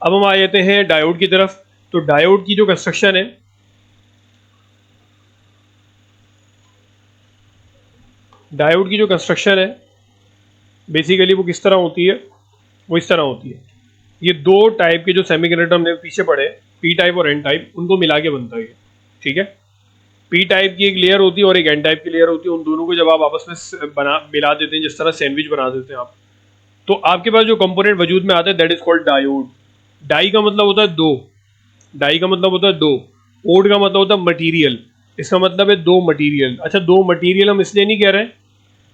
अब हम आ जाते हैं डायोड की तरफ। तो डायोड की जो कंस्ट्रक्शन है, डायोड की जो कंस्ट्रक्शन है बेसिकली वो किस तरह होती है, वो इस तरह होती है। ये दो टाइप के जो सेमीकंडक्टर हमने पीछे पढ़े, पी टाइप और एन टाइप, उनको मिला के बनता है ये, ठीक है। पी टाइप की एक लेयर होती है और एक एन टाइप की लेयर होती है। उन दोनों को जब आप आपस में मिला देते हैं, जिस तरह सैंडविच बना देते हैं आप, तो आपके पास जो कंपोनेंट वजूद में आता है that is called diode. Di का मतलब होता है दो, डाई का मतलब होता है दो, ओड का मतलब होता है मटीरियल। इसका मतलब है दो मटीरियल। अच्छा, दो मटीरियल हम इसलिए नहीं कह रहे हैं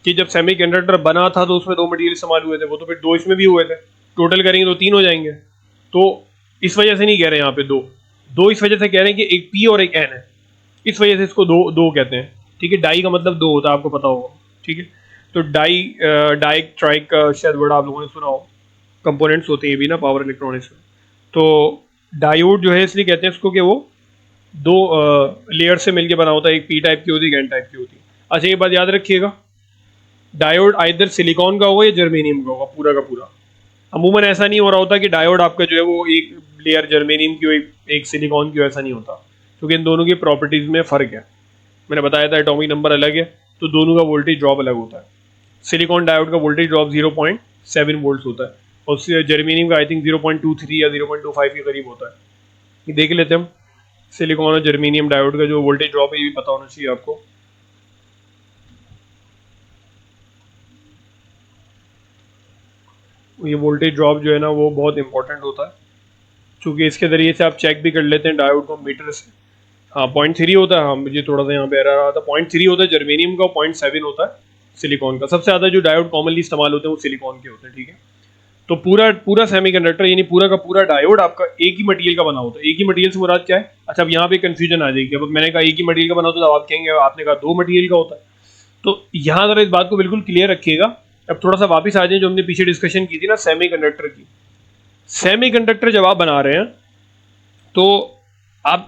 कि जब सेमीकंडक्टर बना था तो उसमें दो मटीरियल इस्तेमाल हुए थे, वो तो फिर दो इसमें भी हुए थे, टोटल करेंगे तो तीन हो जाएंगे। तो इस वजह से नहीं कह रहे हैं यहाँ पे दो, दो इस वजह से कह रहे हैं कि एक पी और एक एन है, इस वजह से इसको दो दो कहते हैं, ठीक है। डाई का मतलब दो होता है, आपको पता होगा, ठीक है। तो डाई, डाइक, ट्राइक का शायद वर्ड आप लोगों ने सुना हो, कंपोनेंट्स होते हैं ये भी ना पावर इलेक्ट्रॉनिक्स में। तो डायोड जो है इसलिए कहते हैं इसको कि वो दो लेयर से मिलके बना होता है, एक पी टाइप की होती है, एक एन टाइप की होती है। अच्छा, ये बात याद रखिएगा, डायोड आइदर सिलिकॉन का होगा या जर्मेनियम का होगा, पूरा का पूरा। अमूमन ऐसा नहीं हो रहा होता कि डायोड आपका जो है वो एक लेयर जर्मेनियम की हो, एक सिलिकॉन की हो, ऐसा नहीं होता, क्योंकि इन दोनों की प्रॉपर्टीज में फ़र्क है। मैंने बताया था एटॉमिक नंबर अलग है, तो दोनों का वोल्टेज ड्रॉप अलग होता है। सिलिकॉन डायोड का वोल्टेज ड्रॉप 0.7 वोल्ट होता है, और जर्मेनियम का आई थिंक 0.23 या 0.25 के करीब होता है। ये देख लेते हैं हम, सिलिकॉन और जर्मेनियम डायोड का जो वोल्टेज ड्रॉप है ये भी पता होना चाहिए आपको। ये वोल्टेज ड्रॉप जो है ना वो बहुत इंपॉर्टेंट होता है, क्योंकि इसके ज़रिए से आप चेक भी कर लेते हैं डायोड को मीटर से। हाँ, 0.3 होता है, हाँ मुझे थोड़ा सा यहाँ पे एरर रहा था, 0.3 होता है जर्मेनियम का, 0.7 होता है सिलिकॉन का। सबसे ज़्यादा जो डायोड कॉमनली इस्तेमाल होते हैं वो सिलिकॉन के होते हैं, ठीक है। तो पूरा पूरा सेमीकंडक्टर यानी पूरा का पूरा डायोड आपका एक ही मटेरियल का बना होता है। एक ही मटेरियल से मुराद क्या है? अच्छा, अब यहाँ पे कंफ्यूजन आ जाएगी। अब मैंने कहा एक ही मटेरियल का बना होता है, तो आप कहेंगे आपने कहा दो मटेरियल का होता है। तो यहाँ जरा इस बात को बिल्कुल क्लियर रखिएगा। अब थोड़ा सा वापस आ जाए जो हमने पीछे डिस्कशन की थी ना सेमीकंडक्टर की। सेमीकंडक्टर जब आप बना रहे हैं तो आप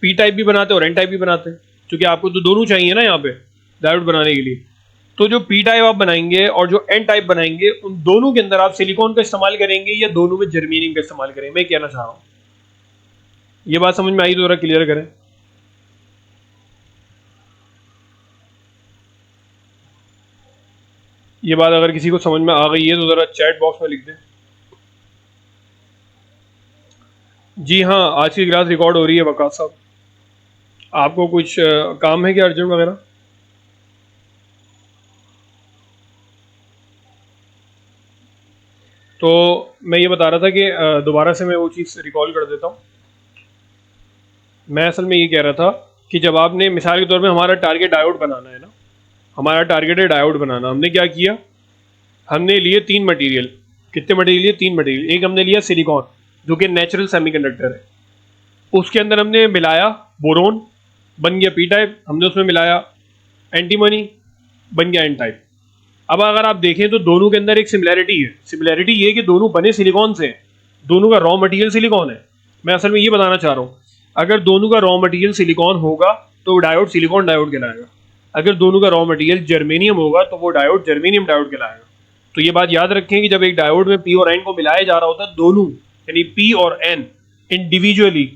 पी टाइप भी बनाते हैं और एन टाइप भी बनाते हैं, क्योंकि आपको तो दोनों चाहिए ना यहाँ पे डायोड बनाने के लिए। तो जो पी टाइप आप बनाएंगे और जो एन टाइप बनाएंगे, उन दोनों के अंदर आप सिलिकॉन का इस्तेमाल करेंगे या दोनों में जर्मेनियम का इस्तेमाल करेंगे, मैं कहना चाह रहा हूँ। ये बात समझ में आई तो जरा क्लियर करें। ये बात अगर किसी को समझ में आ गई है तो जरा चैट बॉक्स में लिख दें। जी हाँ, आज की क्लास रिकॉर्ड हो रही है वकास साहब। आपको कुछ काम है क्या अर्जेंट वगैरह? तो मैं ये बता रहा था कि दोबारा से मैं वो चीज़ रिकॉल कर देता हूँ। मैं असल में ये कह रहा था कि जब आपने मिसाल के तौर पे हमारा टारगेट डायोड बनाना है ना, हमारा टारगेट है डायोड बनाना। हमने क्या किया, हमने लिए तीन मटेरियल। कितने मटेरियल लिए? तीन मटेरियल। एक हमने लिया सिलिकॉन जो कि नेचुरल सेमीकंडक्टर है, उसके अंदर हमने मिलाया बोरोन, बन गया पी टाइप। हमने उसमें मिलाया एंटीमनी, बन गया एन टाइप। अब अगर आप देखें तो दोनों के अंदर एक सिमिलैरिटी है। सिमिलैरिटी ये कि दोनों बने सिलिकॉन से, दोनों का रॉ मटेरियल सिलिकॉन है। मैं असल में ये बताना चाह रहा हूँ, अगर दोनों का रॉ मटेरियल सिलिकॉन होगा तो डायोड सिलिकॉन डायोड कहलाएगा। अगर दोनों का रॉ मटेरियल जर्मेनियम होगा तो वो डायोड जर्मेनियम डायोड कहलाएगा। तो ये बात याद रखें कि जब एक डायोड में पी और एन को मिलाया जा रहा होता है, दोनों यानी पी और एन इंडिविजुअली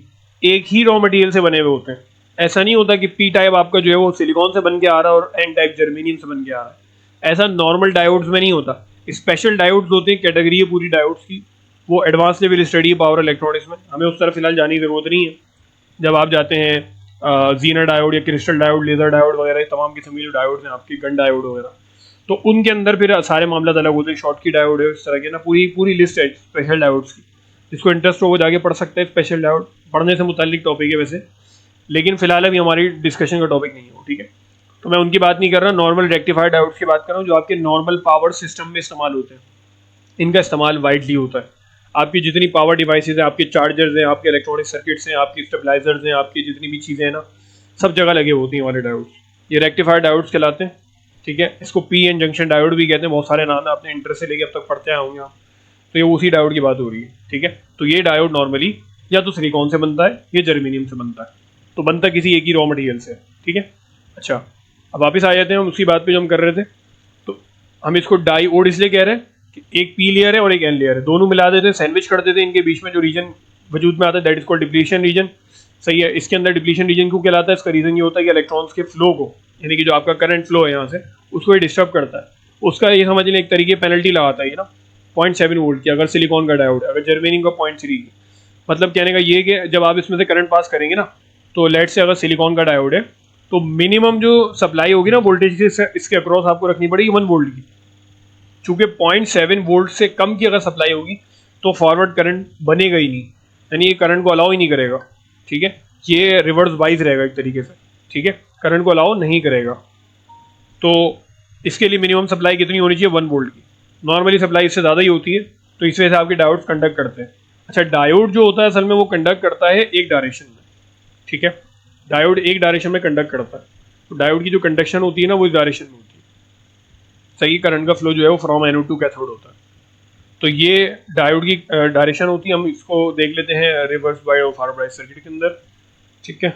एक ही रॉ मटेरियल से बने हुए होते हैं। ऐसा नहीं होता कि पी टाइप आपका जो है वो सिलिकॉन से बन के आ रहा है और एन टाइप जर्मेनियम से बन के आ रहा है। ऐसा नॉर्मल डायोड्स में नहीं होता। स्पेशल डायोड्स होते हैं, कैटेगरी है पूरी डायोड्स की, वो एडवांस लेवल स्टडी है पावर इलेक्ट्रॉनिक्स में, हमें उस तरफ फिलहाल जाने की जरूरत नहीं है। जब आप जाते हैं जीनर डायोड या क्रिस्टल डायोड, लेजर डायोड वगैरह, तमाम किस्म के जो डायोड्स हैं आपके, गन डायोड वगैरह, तो उनके अंदर फिर सारे मामला अलग होते हैं। शॉर्ट की डायोड है, इस तरह के ना पूरी पूरी लिस्ट है स्पेशल डायोड्स की। जिसको इंटरेस्ट हो वो जाके पढ़ सकते हैं, स्पेशल डायोड पढ़ने से मुताल्लिक टॉपिक है वैसे, लेकिन फिलहाल अभी हमारी डिस्कशन का टॉपिक नहीं हो, ठीक है। तो मैं उनकी बात नहीं कर रहा, नॉर्मल रेक्टिफाइड डायोड्स की बात कर रहा हूँ जो आपके नॉर्मल पावर सिस्टम में इस्तेमाल होते हैं। इनका इस्तेमाल वाइडली होता है। आपकी जितनी पावर डिवाइसेज हैं, आपके चार्जर्स हैं, आपके इलेक्ट्रॉनिक सर्किट्स हैं, आपकी स्टेबलाइजर्स हैं, आपकी जितनी भी चीज़ें हैं ना, सब जगह लगे होती हैं हमारे डायोड्स। ये रेक्टिफाइड डायोड्स कहलाते हैं, ठीक है। इसको पी एन जंक्शन डायोड भी कहते हैं, बहुत सारे नाम है, आपने इंटर से लेके अब तक पढ़ते आए होंगे आप। तो ये उसी डायोड की बात हो रही है, ठीक है। तो ये डायोड नॉर्मली या तो सिलिकॉन से बनता है या जर्मेनियम से बनता है, तो बनता किसी एक ही रॉ मटेरियल से, ठीक है। अच्छा, अब वापस आ जाते हैं हम उसी बात पे जो हम कर रहे थे। तो हम इसको डायोड इसलिए कह रहे हैं एक पी लेयर है और एक एन लेयर है, दोनों मिला देते हैं, सैंडविच कर देते हैं, इनके बीच में जो रीजन वजूद में आता है that is called depletion region. सही है, इसके अंदर डिप्लीशन रीजन क्यों कहलाता है, इसका रीजन ये होता है कि इलेक्ट्रॉन्स के फ्लो को, यानी कि जो आपका करंट फ्लो है यहाँ से, उसको ये डिस्टर्ब करता है। उसका ये समझ लें एक तरीके पेनल्टी लगाता है ये ना 0.7 वोल्ट की, अगर सिलिकॉन का डायोड, अगर जर्मेनियम का 0.3 की। मतलब कहने का ये कि जब आप इसमें से करंट पास करेंगे ना, तो लेट से अगर सिलिकॉन का डायोड है तो मिनिमम जो सप्लाई होगी ना वोल्टेज की इसके अक्रॉस आपको रखनी पड़ेगी 1 वोल्ट की। चूंकि 0.7 वोल्ट से कम की अगर सप्लाई होगी तो फॉरवर्ड करंट बनेगा ही नहीं, यानी ये करंट को अलाउ ही नहीं करेगा। ठीक है, ये रिवर्स बाइज रहेगा एक तरीके से। ठीक है, करंट को अलाउ नहीं करेगा। तो इसके लिए मिनिमम सप्लाई कितनी होनी चाहिए, 1 वोल्ट की। नॉर्मली सप्लाई इससे ज़्यादा ही होती है, तो इस वजह से आपके डायोड कंडक्ट करते हैं। अच्छा, डायोड जो होता है असल में वो कंडक्ट करता है एक डायरेक्शन में। ठीक है, डायोड एक डायरेक्शन में कंडक्ट करता है, तो डायोड की जो कंडक्शन होती है ना वो इस डायरेक्शन में होती है। सही, करंट का फ्लो जो है वो फ्रॉम एनोड टू कैथोड होता है। तो ये डायोड की डायरेक्शन होती है। हम इसको देख लेते हैं रिवर्स बाय और फॉरवर्ड बायस सर्किट के अंदर। ठीक है,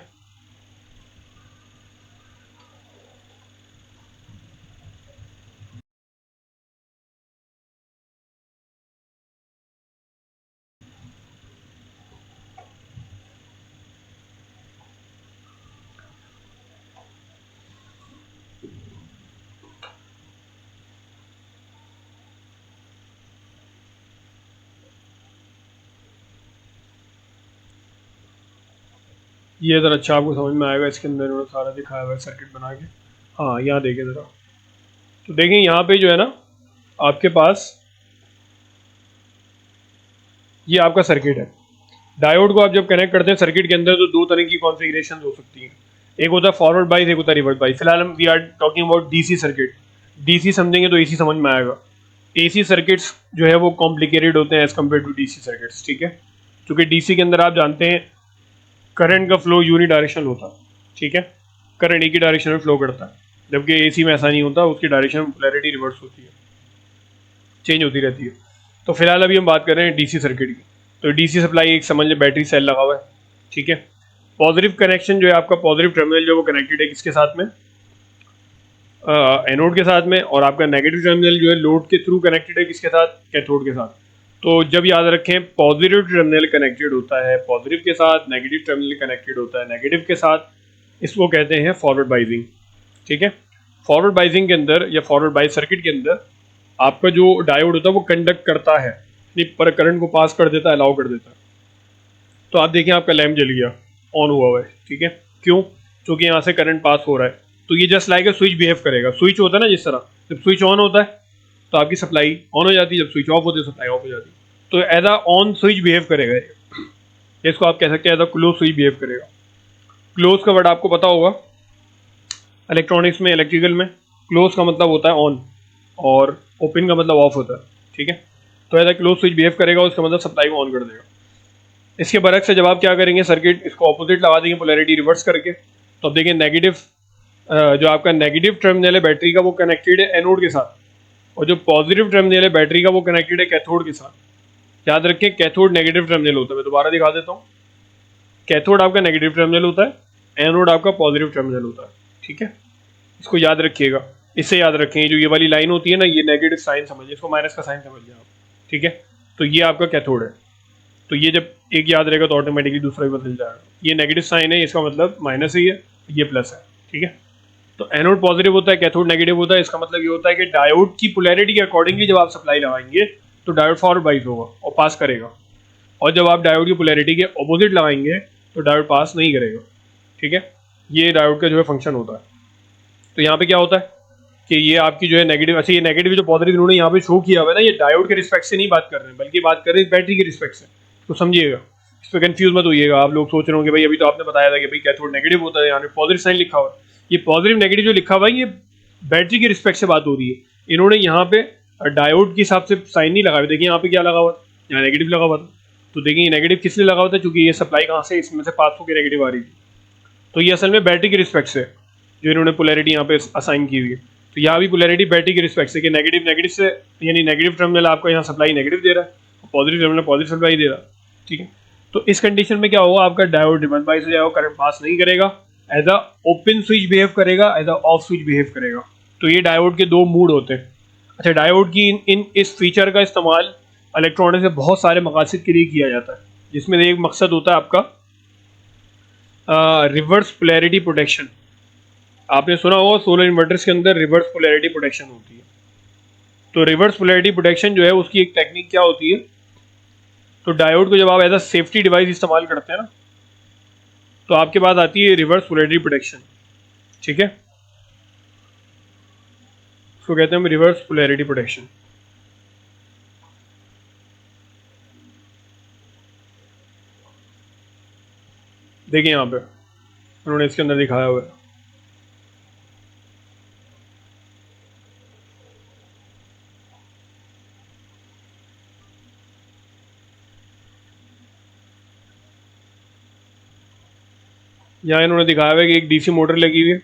ये ज़रा अच्छा आपको समझ में आएगा। इसके अंदर उन्होंने सारा दिखाया हुआ है सर्किट बना के। हाँ, यहाँ देखें ज़रा, तो देखें यहाँ पे जो है ना आपके पास ये आपका सर्किट है। डायोड को आप जब कनेक्ट करते हैं सर्किट के अंदर तो दो तरह की कॉन्फ़िगरेशन हो सकती हैं। एक होता है फॉरवर्ड बाइस, एक होता है रिवर्स बाइस। फिलहाल हम we are talking about DC circuit. DC समझेंगे तो एसी समझ में आएगा। एसी सर्किट्स जो है वो कॉम्प्लिकेटेड होते हैं as compare to DC circuits. ठीक है, क्योंकि डीसी के अंदर आप जानते हैं करंट का फ्लो यूनि डायरेक्शनल होता है। ठीक है, करंट एक ही डायरेक्शन में फ्लो करता है, जबकि एसी में ऐसा नहीं होता, उसकी डायरेक्शन पोलैरिटी रिवर्स होती है, चेंज होती रहती है। तो फिलहाल अभी हम बात कर रहे हैं डीसी सर्किट की। तो डीसी सप्लाई एक समझ ले बैटरी सेल लगा हुआ है। ठीक है, पॉजिटिव कनेक्शन जो है आपका, पॉजिटिव टर्मिनल जो वो कनेक्टेड है किसके साथ में, एनोड के साथ में, और आपका नेगेटिव टर्मिनल जो है लोड के थ्रू कनेक्टेड है किसके साथ, कैथोड के साथ। तो जब याद रखें पॉजिटिव टर्मिनल कनेक्टेड होता है पॉजिटिव के साथ, नेगेटिव टर्मिनल कनेक्टेड होता है नेगेटिव के साथ, इसको कहते हैं फॉरवर्ड बाइजिंग। ठीक है, फॉरवर्ड बाइजिंग के अंदर या फॉरवर्ड बाइज सर्किट के अंदर आपका जो डायोड होता है वो कंडक्ट करता है, पर करंट को पास कर देता है, अलाउ कर देता है। तो आप देखिए आपका लैम्प जल गया, ऑन हुआ है। ठीक है, क्यों, क्योंकि यहाँ से करंट पास हो रहा है। तो ये जस्ट लाइक स्विच बिहेव करेगा। स्विच होता है ना, जिस तरह जब स्विच ऑन होता है तो आपकी सप्लाई ऑन हो जाती है, जब स्विच ऑफ होती है सप्लाई ऑफ हो जाती है। तो as a on switch behave करेगा, इसको आप कह सकते हैं as a close switch behave करेगा। क्लोज का वर्ड आपको पता होगा इलेक्ट्रॉनिक्स में, इलेक्ट्रिकल में। क्लोज का मतलब होता है ऑन और ओपन का मतलब ऑफ होता है। ठीक है, तो as a close switch behave करेगा, उसका मतलब सप्लाई को ऑन कर देगा। इसके बरक्स से जब आप क्या करेंगे, सर्किट इसको ऑपोजिट लगा देंगे पोलैरिटी रिवर्स करके, तो अब देखिए नेगेटिव जो आपका नेगेटिव टर्मिनल है बैटरी का वो कनेक्टेड है एनोड के साथ, और जो पॉजिटिव टर्मिनल है बैटरी का वो कनेक्टेड है कैथोड के साथ। याद रखें कैथोड नेगेटिव टर्मिनल होता है। मैं दोबारा दिखा देता हूँ, कैथोड आपका नेगेटिव टर्मिनल होता है, एनोड आपका पॉजिटिव टर्मिनल होता है। ठीक है, इसको याद रखिएगा। इससे याद रखें जो ये वाली लाइन होती है ना, ये नेगेटिव साइन समझिए, इसको माइनस का साइन समझिए आप। ठीक है, तो ये आपका कैथोड है। तो ये जब एक याद रहेगा तो ऑटोमेटिकली दूसरा भी बदल जाएगा। ये नेगेटिव साइन है, इसका मतलब माइनस ही है, ये प्लस है। ठीक है, तो एनोड पॉजिटिव होता है, कैथोड नेगेटिव होता है। इसका मतलब ये होता है कि डायोड की पोलैरिटी के अकॉर्डिंगली जब आप सप्लाई लगाएंगे तो डायोड फॉरवर्ड बाइस होगा और पास करेगा, और जब आप डायोड की पोलैरिटी के ऑपोजिट लगाएंगे तो डायोड पास नहीं करेगा। ठीक है, ये डायोड का जो है फंक्शन होता है। तो यहाँ पे क्या होता है कि ये आपकी जो है नेगेटिव, अच्छा ये नेगेटिव जो पॉजिटिव इन्होंने यहाँ पे शो किया हुआ है ना, ये डायोड के रिस्पेक्ट से नहीं बात कर रहे हैं, बल्कि बात कर रहे हैं बैटरी के रिस्पेक्ट से। तो समझिएगा, इस पर कंफ्यूज मत होइएगा। आप लोग सोच रहे होंगे भाई अभी तो आपने बताया था कि भाई कैथोड नेगेटिव होता है, यहाँ पे पॉजिटिव साइन लिखा हुआ है। ये पॉजिटिव नेगेटिव जो लिखा हुआ है ये बैटरी के रिस्पेक्ट से बात हो रही है। इन्होंने यहाँ पे डायोड के हिसाब से साइन नहीं लगा हुआ। देखिए यहाँ पे क्या लगा हुआ है, यहाँ नेगेटिव लगा हुआ था। तो देखिए नेगेटिव किस लिए लगा हुआ था, क्योंकि ये सप्लाई कहाँ से इसमें से पास होकर नेगेटिव आ रही थी। तो ये असल में बैटरी के रिस्पेक्ट से जो इन्होंने पोलैरिटी यहाँ पे असाइन की हुई है। तो यहाँ भी पोलैरिटी बैटरी के रिस्पेक्ट से कि नेगेटिव नेगेटिव से, यानी नेगेटिव टर्मिनल आपको यहाँ सप्लाई नेगेटिव दे रहा है, पॉजिटिव टर्मिनल पॉजिटिव सप्लाई दे रहा है। ठीक है, तो इस कंडीशन में क्या होगा, आपका डायोड रिवर्स बाइस हो जाएगा, करंट पास नहीं करेगा, as a open switch behave करेगा, as a off switch behave करेगा। तो ये डायोड के दो मूड होते हैं। अच्छा, डायोड की इस फीचर का इस्तेमाल इलेक्ट्रॉनिक्स से बहुत सारे मकासद के लिए किया जाता है, जिसमें एक मकसद होता है आपका रिवर्स पोलैरिटी प्रोटेक्शन। आपने सुना होगा सोलर इन्वर्टर्स के अंदर रिवर्स पोलैरिटी प्रोटेक्शन होती है। तो रिवर्स पोलैरिटी प्रोटेक्शन जो है उसकी एक टेक्निक क्या होती है, तो डायोड को जब आप एज अ सेफ्टी डिवाइस इस्तेमाल करते हैं ना, तो आपके पास आती है रिवर्स पोलैरिटी प्रोटेक्शन। ठीक है, उसको कहते हैं हम रिवर्स पोलैरिटी प्रोटेक्शन। देखिए यहाँ पे उन्होंने इसके अंदर दिखाया हुआ है। यहाँ इन्होंने दिखाया हुआ है कि एक डीसी मोटर लगी हुई है,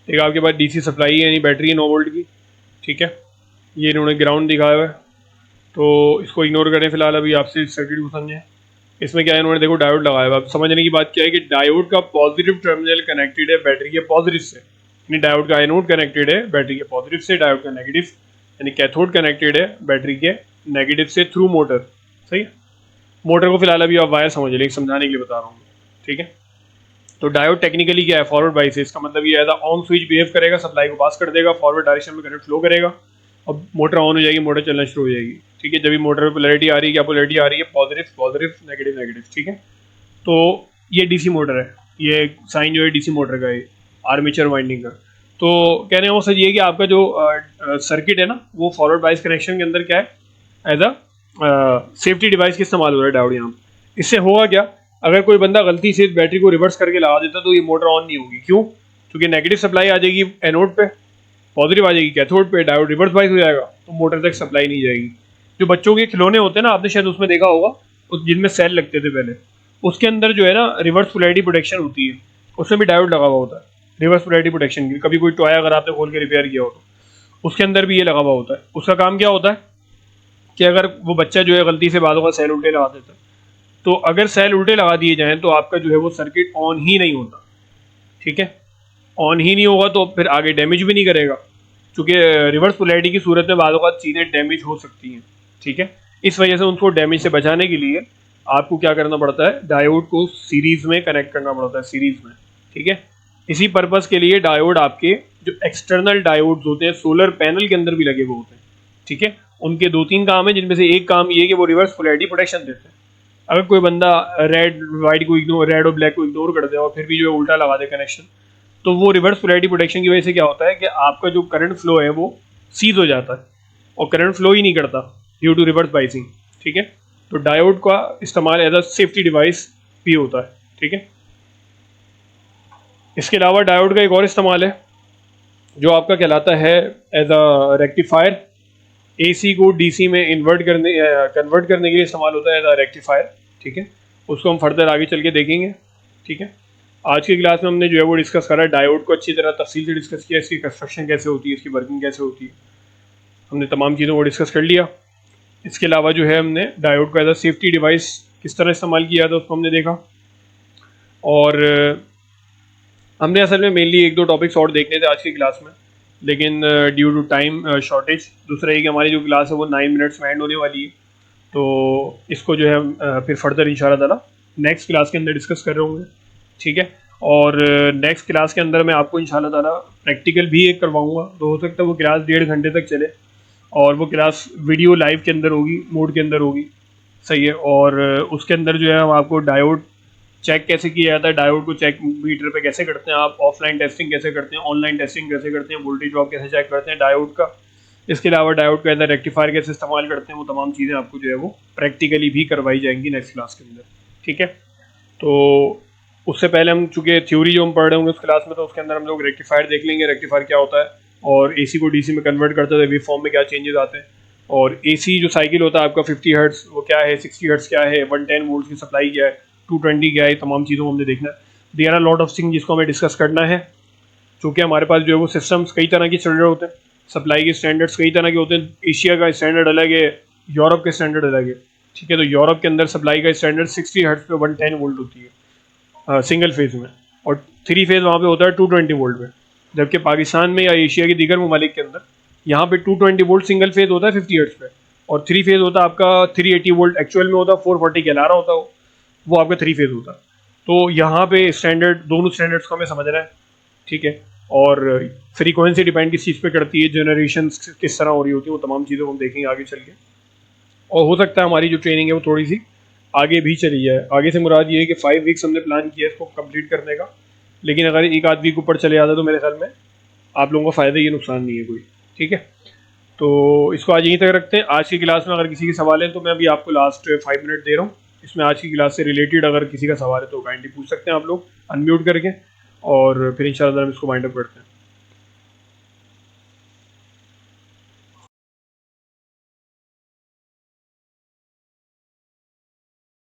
एक आपके पास डीसी सप्लाई है यानी बैटरी है 9 वोल्ट की। ठीक है, ये इन्होंने ग्राउंड दिखाया हुआ है, तो इसको इग्नोर करें फिलहाल, अभी आपसे सर्किट को समझें। इसमें क्या है, इन्होंने देखो डायोड लगाया हुआ है। अब समझने की बात क्या है कि डायोड का पॉजिटिव टर्मिनल कनेक्टेड है बैटरी के पॉजिटिव से, यानी डायोड का एनोड कनेक्टेड है बैटरी के पॉजिटिव से, डायोड का नेगेटिव यानी कैथोड कनेक्टेड है बैटरी के नेगेटिव से थ्रू मोटर। सही है, मोटर को फिलहाल अभी आप वायर समझ लें, समझाने के लिए बता रहा हूँ। ठीक है, तो डायोड टेक्निकली क्या है, फॉरवर्ड बाइस है। इसका मतलब ये एज ऑन स्विच बिहेव करेगा, सप्लाई को पास कर देगा, फॉरवर्ड डायरेक्शन में करंट फ्लो करेगा, अब मोटर ऑन हो जाएगी, मोटर चलना शुरू हो जाएगी। ठीक है, जब भी मोटर में पोलैरिटी आ रही है, क्या पोलैरिटी आ रही है, पॉजिटिव पॉजिटिव नेगेटिव नेगेटिव। ठीक है, तो ये डीसी मोटर है, ये साइन जो है डीसी मोटर का है, आर्मेचर वाइंडिंग का। तो कहने का मकसद ये है कि आपका जो सर्किट है ना, वो फॉरवर्ड बाइस कनेक्शन के अंदर क्या है, एज अ सेफ्टी डिवाइस के इस्तेमाल हो रहा है डायोड यहाँ। इससे होगा क्या, अगर कोई बंदा गलती से इस बैटरी को रिवर्स करके लगा देता तो ये मोटर ऑन नहीं होगी। क्यों? क्योंकि नेगेटिव सप्लाई आ जाएगी एनोड पे, पॉजिटिव आ जाएगी कैथोड पे, डायोड रिवर्स बाइस हो जाएगा, तो मोटर तक सप्लाई नहीं जाएगी। जो बच्चों के खिलौने होते हैं ना, आपने शायद उसमें देखा होगा, जिनमें सेल लगते थे पहले, उसके अंदर जो है ना रिवर्स पोलैरिटी प्रोटेक्शन होती है, उसमें भी डायोड लगा हुआ होता है रिवर्स पोलैरिटी प्रोटेक्शन की। कभी कोई टॉय अगर आपने खोल के रिपेयर किया हो तो उसके अंदर भी ये लगा हुआ होता है। उसका काम क्या होता है कि अगर वो बच्चा जो है गलती से बालों का सेल उल्टे लगा देता है, तो अगर सेल उल्टे लगा दिए जाएं तो आपका जो है वो सर्किट ऑन ही नहीं होता। ठीक है, ऑन ही नहीं होगा तो फिर आगे डैमेज भी नहीं करेगा, क्योंकि रिवर्स पोलैरिटी की सूरत में बालों का चीज़ें डैमेज हो सकती हैं। ठीक है, इस वजह से उनको डैमेज से बचाने के लिए आपको क्या करना पड़ता है, डायोड को सीरीज में कनेक्ट करना पड़ता है, सीरीज में। ठीक है, इसी पर्पज़ के लिए डायोड आपके जो एक्सटर्नल डायोड्स होते हैं सोलर पैनल के अंदर भी लगे हुए होते हैं। ठीक है, उनके 2-3 काम है, जिनमें से एक काम ये है कि वो रिवर्स पोलैरिटी प्रोटेक्शन देते हैं। अगर कोई बंदा रेड वाइट को इग्नोर, रेड और ब्लैक को इग्नोर कर दे और फिर भी जो है उल्टा लगा दे कनेक्शन, तो वो रिवर्स पोलैरिटी प्रोटेक्शन की वजह से क्या होता है कि आपका जो करंट फ्लो है वो सीज हो जाता है और करंट फ्लो ही नहीं करता ड्यू टू रिवर्स बाइसिंग। ठीक है, तो डायोड का इस्तेमाल एज अ सेफ्टी डिवाइस भी होता है। ठीक है, इसके अलावा डायोड का एक और इस्तेमाल है जो आपका कहलाता है एज अ रेक्टिफायर। एसी को डीसी में कन्वर्ट करने के लिए इस्तेमाल होता है एज अ रेक्टिफायर। ठीक है, उसको हम फर्दर आगे चल के देखेंगे। ठीक है, आज की क्लास में हमने जो है वो डिस्कस करा, डायोड को अच्छी तरह तफसील से डिस्कस किया, इसकी कंस्ट्रक्शन कैसे होती है, इसकी वर्किंग कैसे होती है, हमने तमाम चीज़ों को डिस्कस कर लिया। इसके अलावा जो है हमने डायोड को एज अ सेफ्टी डिवाइस किस तरह इस्तेमाल किया था उसको हमने देखा, और हमने असल में मेनली 1-2 टॉपिक्स और देखने थे आज की क्लास में, लेकिन ड्यू टू टाइम शॉर्टेज, दूसरा ये कि हमारी जो क्लास है वो 9 मिनट्स में एंड होने वाली है, तो इसको जो है हम फिर फर्दर इंशाल्लाह ताला नेक्स्ट क्लास के अंदर डिस्कस कर रहे होंगे। ठीक है, और नेक्स्ट क्लास के अंदर मैं आपको इंशाल्लाह ताला प्रैक्टिकल भी एक करवाऊंगा, तो हो सकता है वो क्लास 1.5 घंटे तक चले, और वो क्लास वीडियो लाइव के अंदर होगी, मोड के अंदर होगी। सही है, और उसके अंदर जो है हम आपको डायोड चेक कैसे किया जाता है, डायोड को चेक मीटर पे कैसे करते हैं आप, ऑफलाइन टेस्टिंग कैसे करते हैं, ऑनलाइन टेस्टिंग कैसे करते हैं, वोल्टेज ड्रॉप कैसे चेक करते हैं डायोड का, इसके अलावा डायोड का अंदर रेक्टिफायर कैसे इस्तेमाल करते हैं, वो तमाम चीज़ें आपको जो है वो प्रैक्टिकली भी करवाई जाएंगी नेक्स्ट क्लास के अंदर। ठीक है, तो उससे पहले हम चूँकि थ्योरी जो हम पढ़ रहे होंगे उस क्लास में, तो उसके अंदर हम लोग रेक्टिफायर देख लेंगे, रेक्टिफायर क्या होता है, और एसी को डीसी में कन्वर्ट करते थे वेव फॉर्म में क्या चेंजेस आते हैं, और एसी जो साइकिल होता है आपका 50 हर्ट्स वो क्या है, 60 हर्ट्स क्या है, 110 वोल्ट की सप्लाई क्या है, 220 क्या है, तमाम चीज़ों को हमने देखना है। There are lot of thing जिसको हमें डिस्कस करना है, क्योंकि हमारे पास जो है वो सिस्टम्स कई तरह के चल रहे होते हैं, सप्लाई के स्टैंडर्ड्स कई तरह के होते हैं, एशिया का स्टैंडर्ड अलग है, यूरोप का स्टैंडर्ड अलग है। ठीक है, तो यूरोप के अंदर सप्लाई का स्टैंडर्ड 60 हर्ट्स पे 110 वोल्ट होती है सिंगल फेज में, और 3 फेज वहाँ पे होता है 220 वोल्ट में, जबकि पाकिस्तान में या एशिया के दीगर ममालिक के अंदर यहाँ पे 220 वोल्ट सिंगल फेज होता है 50 हर्ट्ज पे, और 3 फेज होता है आपका 380 वोल्ट, एक्चुअल में होता है 440 के ला रहा होता है वो आपका 3 फेज होता है। तो यहाँ पे स्टैंडर्ड, दोनों स्टैंडर्ड्स को हमें समझना है, ठीक है। और फ्रीक्वेंसी डिपेंड किस चीज़ पे करती है, जनरेशन किस तरह हो रही होती है, वो तमाम चीज़ें हम देखेंगे आगे चल के। और हो सकता है हमारी जो ट्रेनिंग है वो थोड़ी सी आगे भी चली जाए। आगे से मुराद ये है कि 5 वीक्स हमने प्लान किया है इसको कंप्लीट करने का, लेकिन अगर एक आध वीक ऊपर चले जाता तो मेरे ख्याल में आप लोगों का फ़ायदा, ये नुकसान नहीं है कोई, ठीक है। तो इसको आज यहीं तक रखते हैं। आज की क्लास में अगर किसी के सवाल है तो मैं अभी आपको लास्ट 5 मिनट दे रहा हूँ, इसमें आज की क्लास से रिलेटेड अगर किसी का सवाल है तो काइंडली पूछ सकते हैं आप लोग अनम्यूट करके, और फिर इंशाल्लाह हम इसको वाइंड अप करते हैं।